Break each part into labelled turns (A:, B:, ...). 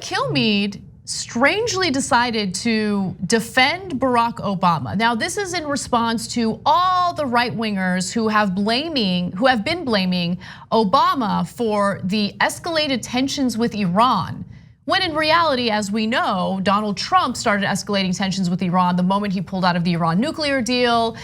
A: Kilmeade strangely decided to defend Barack Obama. Now, this is in response to all the right-wingers who have been blaming Obama for the escalated tensions with Iran. When in reality, as we know, Donald Trump started escalating tensions with Iran the moment he pulled out of the Iran nuclear deal,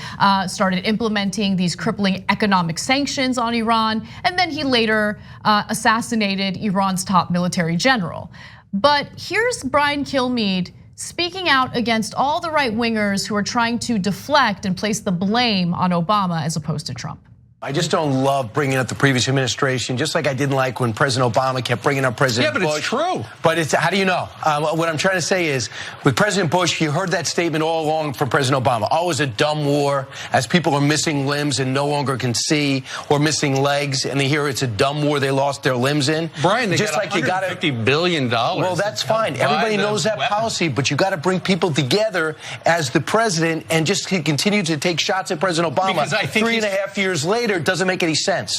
A: started implementing these crippling economic sanctions on Iran, and then he later assassinated Iran's top military general. But here's Brian Kilmeade speaking out against all the right-wingers who are trying to deflect and place the blame on Obama as opposed to Trump.
B: I just don't love bringing up the previous administration, just like I didn't like when President Obama kept bringing up President Bush.
C: Yeah, but it's true.
B: But how do you know? What I'm trying to say is, with President Bush, you heard that statement all along from President Obama. Oh, it was a dumb war, as people are missing limbs and no longer can see, or missing legs, and they hear it's a dumb war they lost their limbs in.
C: Brian, they just got $150 billion.
B: Well, that's fine. Everybody knows that policy, but you got to bring people together as the president and just continue to take shots at President Obama.
C: Because I think
B: 3.5 years later, it doesn't make any sense.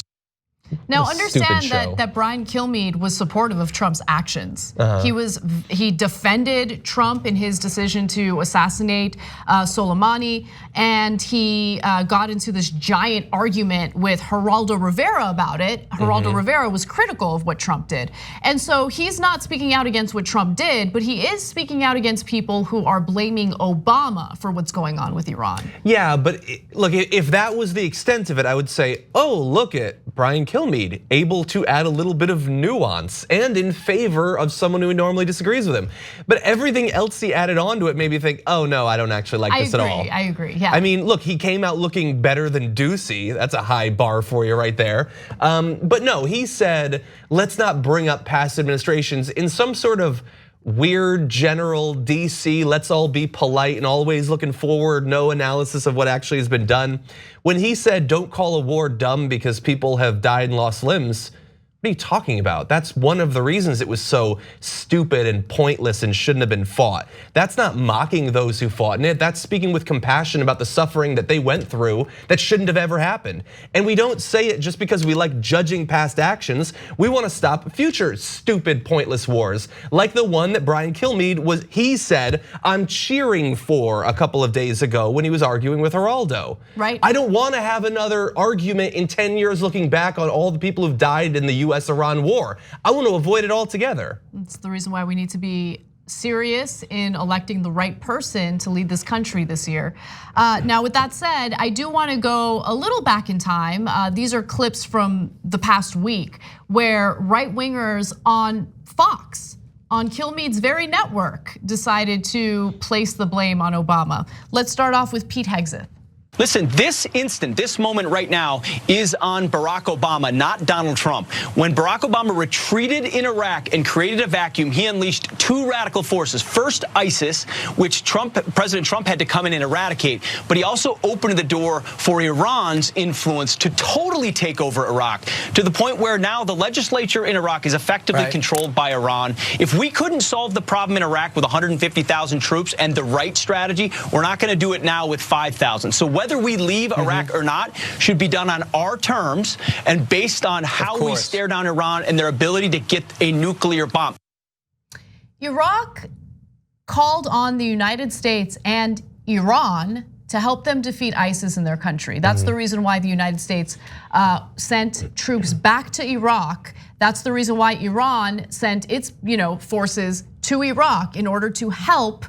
A: Now understand that Brian Kilmeade was supportive of Trump's actions. He defended Trump in his decision to assassinate Soleimani, and he got into this giant argument with Geraldo Rivera about it. Geraldo Rivera was critical of what Trump did. And so he's not speaking out against what Trump did, but he is speaking out against people who are blaming Obama for what's going on with Iran.
D: Yeah, but look, if that was the extent of it, I would say, oh, look at Brian Kilmeade, able to add a little bit of nuance and in favor of someone who normally disagrees with him. But everything else he added onto it made me think, oh no, I don't actually like this at all.
A: I agree, yeah.
D: I mean, look, he came out looking better than Ducey. That's a high bar for you right there. But no, he said, let's not bring up past administrations in some sort of weird general DC, let's all be polite and always looking forward, no analysis of what actually has been done. When he said, don't call a war dumb because people have died and lost limbs, what are you talking about? That's one of the reasons it was so stupid and pointless and shouldn't have been fought. That's not mocking those who fought in it. That's speaking with compassion about the suffering that they went through that shouldn't have ever happened. And we don't say it just because we like judging past actions. We want to stop future stupid, pointless wars, like the one that Brian Kilmeade he said, I'm cheering for a couple of days ago when he was arguing with Geraldo.
A: Right.
D: I don't want to have another argument in 10 years looking back on all the people who've died in the US-Iran war. I want to avoid it altogether.
A: That's the reason why we need to be serious in electing the right person to lead this country this year. Now, with that said, I do want to go a little back in time. These are clips from the past week where right-wingers on Fox, on Kilmeade's very network, decided to place the blame on Obama. Let's start off with Pete Hegseth.
E: Listen, this moment right now is on Barack Obama, not Donald Trump. When Barack Obama retreated in Iraq and created a vacuum, he unleashed two radical forces. First, ISIS, which President Trump had to come in and eradicate, but he also opened the door for Iran's influence to totally take over Iraq, to the point where now the legislature in Iraq is effectively controlled by Iran. If we couldn't solve the problem in Iraq with 150,000 troops and the right strategy, we're not going to do it now with 5,000. So whether we leave Iraq or not should be done on our terms and based on how we stare down Iran and their ability to get a nuclear bomb.
A: Iraq called on the United States and Iran to help them defeat ISIS in their country. That's the reason why the United States sent troops back to Iraq. That's the reason why Iran sent its forces to Iraq in order to help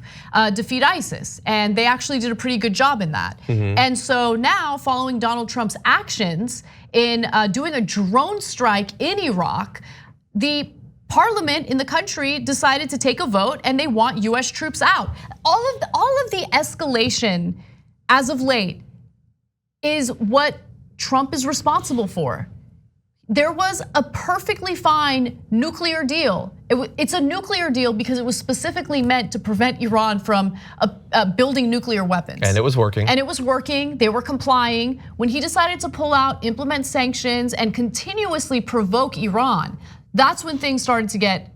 A: defeat ISIS. And they actually did a pretty good job in that. And so now, following Donald Trump's actions in doing a drone strike in Iraq, the parliament in the country decided to take a vote and they want US troops out. All of the escalation as of late is what Trump is responsible for. There was a perfectly fine nuclear deal. It's a nuclear deal because it was specifically meant to prevent Iran from building nuclear weapons.
D: And it was working.
A: And it was working, they were complying. When he decided to pull out, implement sanctions, and continuously provoke Iran, that's when things started to get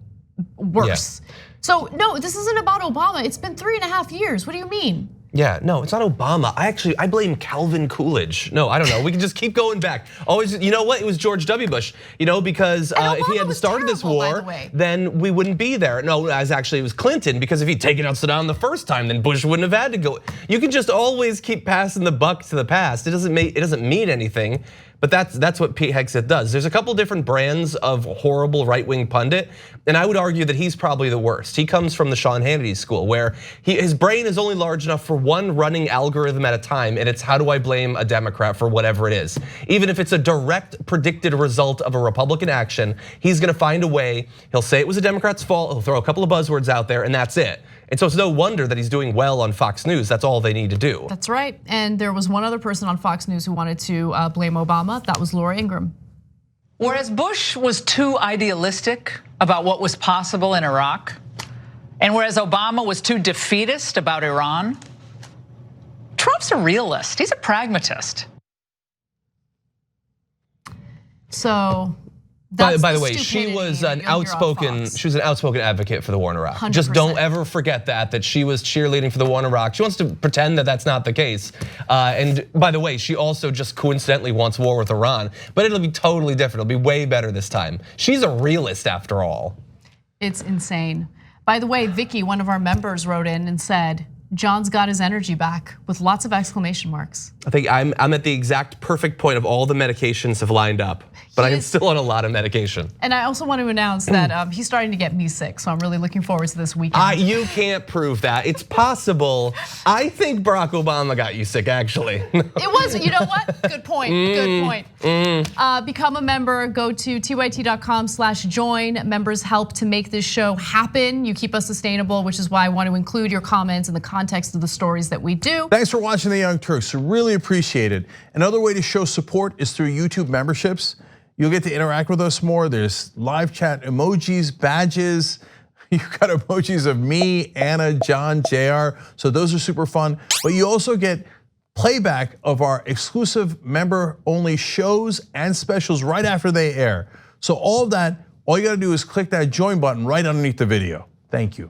A: worse. So no, this isn't about Obama. It's been 3.5 years. What do you mean?
D: Yeah, no, it's not Obama. I blame Calvin Coolidge. No, I don't know. We can just keep going back. Always, you know what? It was George W. Bush. You know, because if he hadn't started this war, then we wouldn't be there. No, it was Clinton, because if he'd taken out Saddam the first time, then Bush wouldn't have had to go. You can just always keep passing the buck to the past. It doesn't mean anything. But that's what Pete Hegseth does. There's a couple different brands of horrible right-wing pundit, and I would argue that he's probably the worst. He comes from the Sean Hannity school, where his brain is only large enough for one running algorithm at a time, and it's how do I blame a Democrat for whatever it is. Even if it's a direct predicted result of a Republican action, he's gonna find a way. He'll say it was a Democrat's fault, he'll throw a couple of buzzwords out there, and that's it. And so it's no wonder that he's doing well on Fox News. That's all they need to do.
A: That's right. And there was one other person on Fox News who wanted to blame Obama. That was Laura Ingraham.
F: Whereas Bush was too idealistic about what was possible in Iraq, and whereas Obama was too defeatist about Iran, Trump's a realist. He's a pragmatist.
A: So
D: by the way, she was an outspoken advocate for the war in Iraq.
A: 100%.
D: Just don't ever forget that she was cheerleading for the war in Iraq. She wants to pretend that that's not the case. And by the way, she also just coincidentally wants war with Iran, but it'll be totally different. It'll be way better this time. She's a realist after all.
A: It's insane. By the way, Vicky, one of our members, wrote in and said, John's got his energy back, with lots of exclamation marks.
D: I think I'm at the exact perfect point of all the medications have lined up, but I am still on a lot of medication.
A: And I also want to announce that he's starting to get me sick, so I'm really looking forward to this weekend.
D: You can't prove that. It's possible. I think Barack Obama got you sick, actually.
A: It was, you know what? Good point, good point. Become a member, go to tyt.com/join. Members help to make this show happen. You keep us sustainable, which is why I want to include your comments in the context of the stories that we do.
G: Thanks for watching The Young Turks, really appreciate it. Another way to show support is through YouTube memberships. You'll get to interact with us more. There's live chat emojis, badges. You've got emojis of me, Anna, John, Jayar. So those are super fun. But you also get playback of our exclusive member-only shows and specials right after they air. So all of that, all you gotta do is click that join button right underneath the video. Thank you.